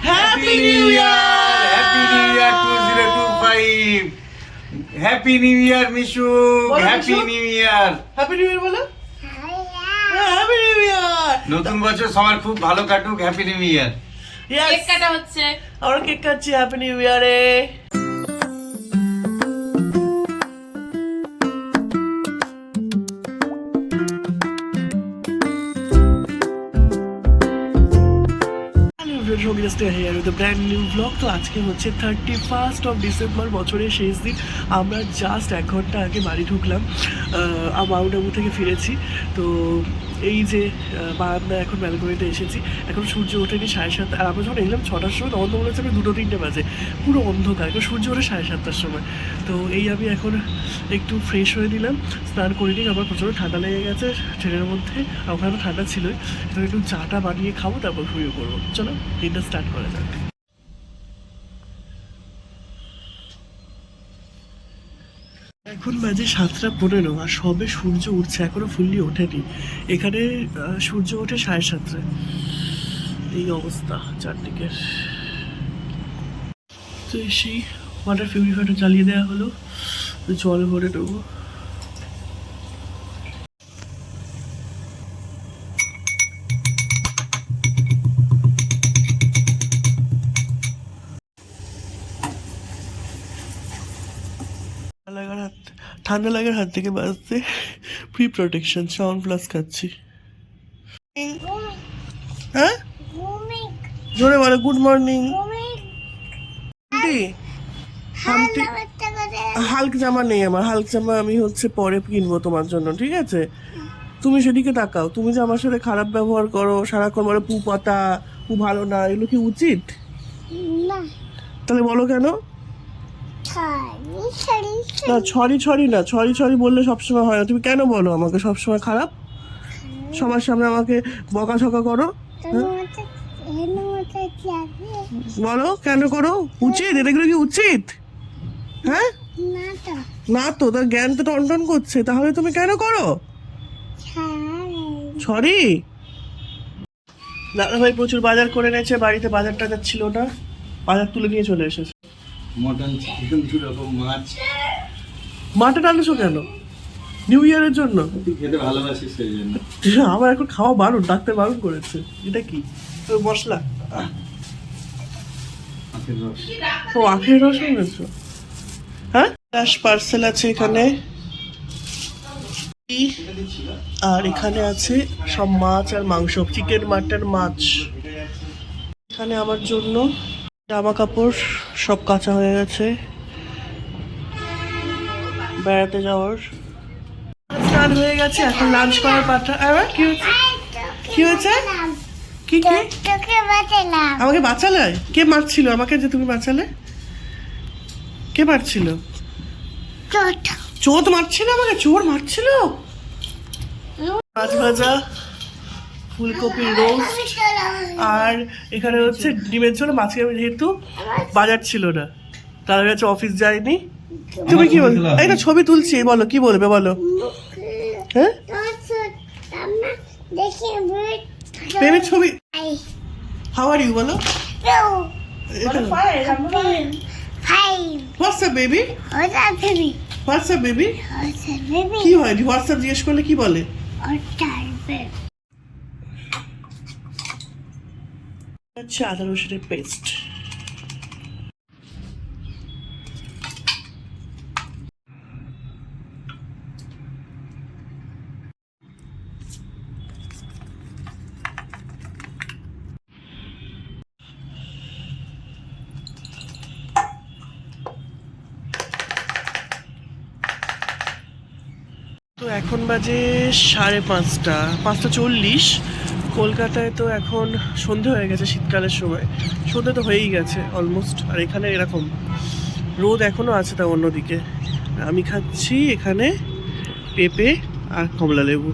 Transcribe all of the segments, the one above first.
Happy new year, happy new year 2025, happy new year Mishu, happy new year. Happy new year বলো। Happy new year. নতুন বছর সবার খুব ভালো কাটুক, হ্যাপি নিউ ইয়ার। কেক কাটা হচ্ছে, আমরা কেক কাটছি হ্যাপি নিউ ইয়ারে। Brand new blog. তো আজকে হচ্ছে 31st অফ ডিসেম্বর, বছরের শেষ দিন। আমরা জাস্ট 1 ঘন্টা আগে বাড়ি ঢুকলাম, মাউন্টাবু থেকে ফিরেছি। তো এই যে আমরা এখন ব্যালকনিতে এসেছি, এখন সূর্য ওঠেনি 7:30, আর আমরা যখন এলাম 6টার সময় তখন তো মনে হচ্ছে আমি 2-3টে বাজে, পুরো অন্ধকার। এখন সূর্য ওঠে 7:30টার সময়। তো এই আমি এখন একটু ফ্রেশ হয়ে দিলাম, স্নান করে নিই। আমার প্রচণ্ড ঠান্ডা লেগে গেছে ট্রেনের মধ্যে, আর ওখানে তো ঠান্ডা ছিলই। তো একটু চাটা বানিয়ে খাবো, তারপর শুয়ে করবো। চলো দিনটা স্টার্ট করা যাক। এখন বাজে 7:15, আর সবে সূর্য উঠছে, এখনো ফুললি ওঠেনি। এখানে সূর্য ওঠে 7:30। এই অবস্থা চারদিকের। তো সেই ওয়াটার পিউরিফায়ারটা জ্বালিয়ে দেওয়া হলো, জল ভরে দেবো। ঠান্ডা লাগার হাত থেকে বাঁচতে প্রি প্রোটেকশন সাউন্ড প্লাস খাচ্ছি। হ্যাঁ জোরে বলো গুড মর্নিং। হালক জামা নেই আমার, হালক জামা আমি হচ্ছে পরে কিনবো তোমার জন্য, ঠিক আছে? তুমি সেদিকে তাকাও, তুমি যে আমার সাথে খারাপ ব্যবহার করো, সারাক্ষণ বলো পু পাতা, পু ভালো না, এগুলো কি উচিত? তাহলে বলো কেন? না ছড়ি না, ছড়ি বললে সবসময় হয় না। তুমি কেন বলো আমাকে সবসময় খারাপ? সবার সামনে আমাকে বকাঝকা করো। বলো কেন করো? উচিত? এটাগুলো কি উচিত? হ্যাঁ না তো, তার জ্ঞান তো টনটন করছে, তাহলে তুমি কেন করো? ছড়ি দাদা ভাই প্রচুর বাজার করে এনেছে, বাড়িতে বাজার টাজার ছিল না, বাজার তুলে নিয়ে চলে এসেছে। মটন, চিকেন, 2 রকম মাছ। মাটন আনছো কেন? নিউ ইয়ারের জন্য? তুই খেতে ভালোবাসিস সেই জন্য। আমার এখন খাওয়া বারণ, ডাক্তার বারণ করেছে। এটা কি মশলা? ও আখের রস এনেছো? হ্যাঁ পার্সেল আছে এখানে, আর এখানে আছে সব মাছ আর মাংস, চিকেন, মাটন, মাছ। এখানে আমার জন্য জামা কাপড় সব কাঁচা হয়ে গেছে বেড়াতে যাওয়ার। স্নান হয়ে গেছে, এখন লাঞ্চ করার পাটা। কি হয়েছে? কি হয়েছে? কি কি আমাকে বাঁচালে? কে মারছিল আমাকে যে তুমি বাঁচালে? কে মারছিল? চোট মারছিল আমাকে? চোর মারছিল? মাছ ভাজা, ফুলকপির রোস্ট, আর এখানে হচ্ছে ডিমের ঝোল। মাছকে আমি যেহেতু বাজার ছিল না, তাদের কাছে অফিস যায়নি। তুমি কি বল? এই না ছবি তুলছি, বলো কি বলবে বলো। হ্যাঁ বেবি ছবি। হাউ আর ইউ বলো। WhatsApp baby, WhatsApp baby. কি হয় হোয়াটসঅ্যাপ জিজ্ঞেস করলে কি বলে? আচ্ছা আদা রসুনের পেস্ট। তো এখন বাজে 5:30, 5:40। কলকাতায় তো এখন সন্ধে হয়ে গেছে, শীতকালের সময় সন্ধে তো হয়েই গেছে অলমোস্ট। আর এখানে এরকম রোদ এখনও আছে। তা অন্যদিকে আমি খাচ্ছি এখানে পেঁপে আর কমলা লেবু।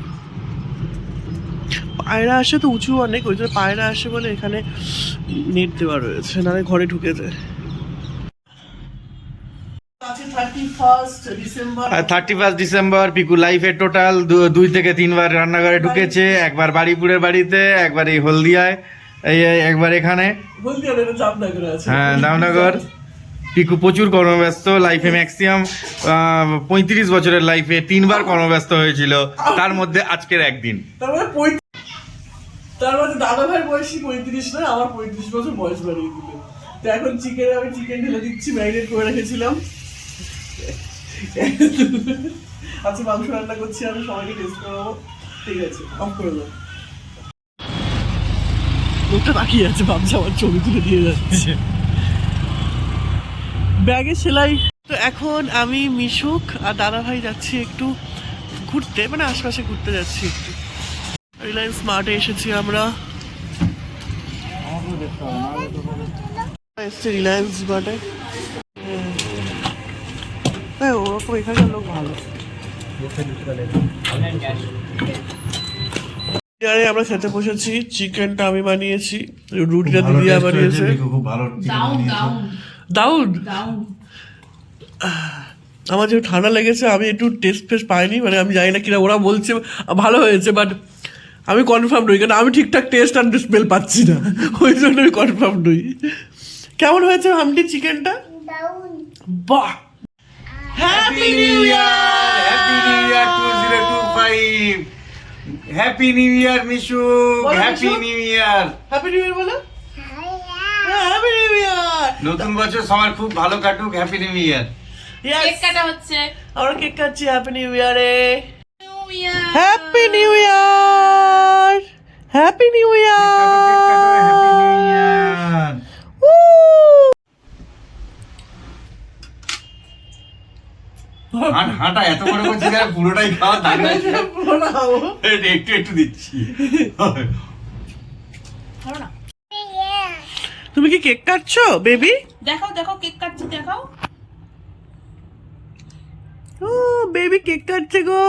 পায়রা আসে তো উঁচু অনেক, ওই জন্য পায়রা আসে বলে এখানে নেট দেওয়া রয়েছে, নাহলে ঘরে ঢুকে যায়। 31 ডিসেম্বর পিকু লাইফে টোটাল 2 থেকে 3 বার রান্নাঘরে ঢুকেছে। একবার বাড়িপুরের বাড়িতে, একবার এই হলদিয়ায়, এই একবার এখানে, বলতে হবে এটা জামনগরে আছে। হ্যাঁ দামনগর। পিকু প্রচুর কর্মব্যস্ত, লাইফে ম্যাক্সিমাম 35 বছরের লাইফে 3বার কর্মব্যস্ত হয়েছিল, তার মধ্যে আজকের একদিন। তার মধ্যে দাদা ভাইয়ের বয়সী 35 নয়, আমার 35 বছর বয়স বাড়িয়ে দিল। তো এখন আমি চিকেন ঢেলে দিচ্ছি, ম্যারিনেট করে রেখেছিলাম। আচ্ছা মাংস রান্না করছি, আমি সবাইকে টেস্ট করাবো। ঠিক আছে, অফ করে দাও। লোকটা তাকিয়ে আছে, ভাবছে আমার ছবি তুলে দিয়ে যাচ্ছে। ব্যাগে সেলাই। তো এখন আমি মিশুক আর দাদা ভাই যাচ্ছি একটু ঘুরতে, মানে আশপাশে ঘুরতে যাচ্ছি একটু। রিলায়েন্স স্মার্টে এসেছি আমরা, এসছি রিলায়েন্স স্মার্টে। হ্যাঁ ওরকম এখানকার লোক ভালো। আমরা খেতে বসেছি, চিকেনটা আমি বানিয়েছি, রুটিটা দিদিয়া বানিয়েছে। খুব ভালো ডাউন ডাউন দাউদ, ডাউন। আমার যেহেতু ঠান্ডা লেগেছে, আমি একটু টেস্ট ফেস্ট পাইনি, মানে আমি জানি না কিনা, ওরা বলছে ভালো হয়েছে, বাট আমি কনফার্ম নই, কারণ আমি ঠিকঠাক টেস্ট আর স্মেল পাচ্ছি না, ওই জন্য আমি কনফার্ম নই। কেমন হয়েছে হামটি চিকেনটা? বাহ, happy new year, happy new year 2025, happy new year Mishu, বলো, happy Mishu. New year. Happy new year বলো। Happy new year. নতুন বছর সবার খুব ভালো কাটুক, হ্যাপি নিউ ইয়ার। কেক কাটা হচ্ছে। আমরা কেক কাটছি হ্যাপি নিউ ইয়ারে। New year. Happy new year, happy new ইয়ার। হাঁটা এত বড় করছি যে পুরোটাই খাওয়া দাঁড়িয়ে একটু একটু দিচ্ছি। ধরো না। তুমি কি কেক কাটছো বেবি? দেখাও দেখাও কেক কাটছি দেখাও। ও বেবি কেক কাটছে গো।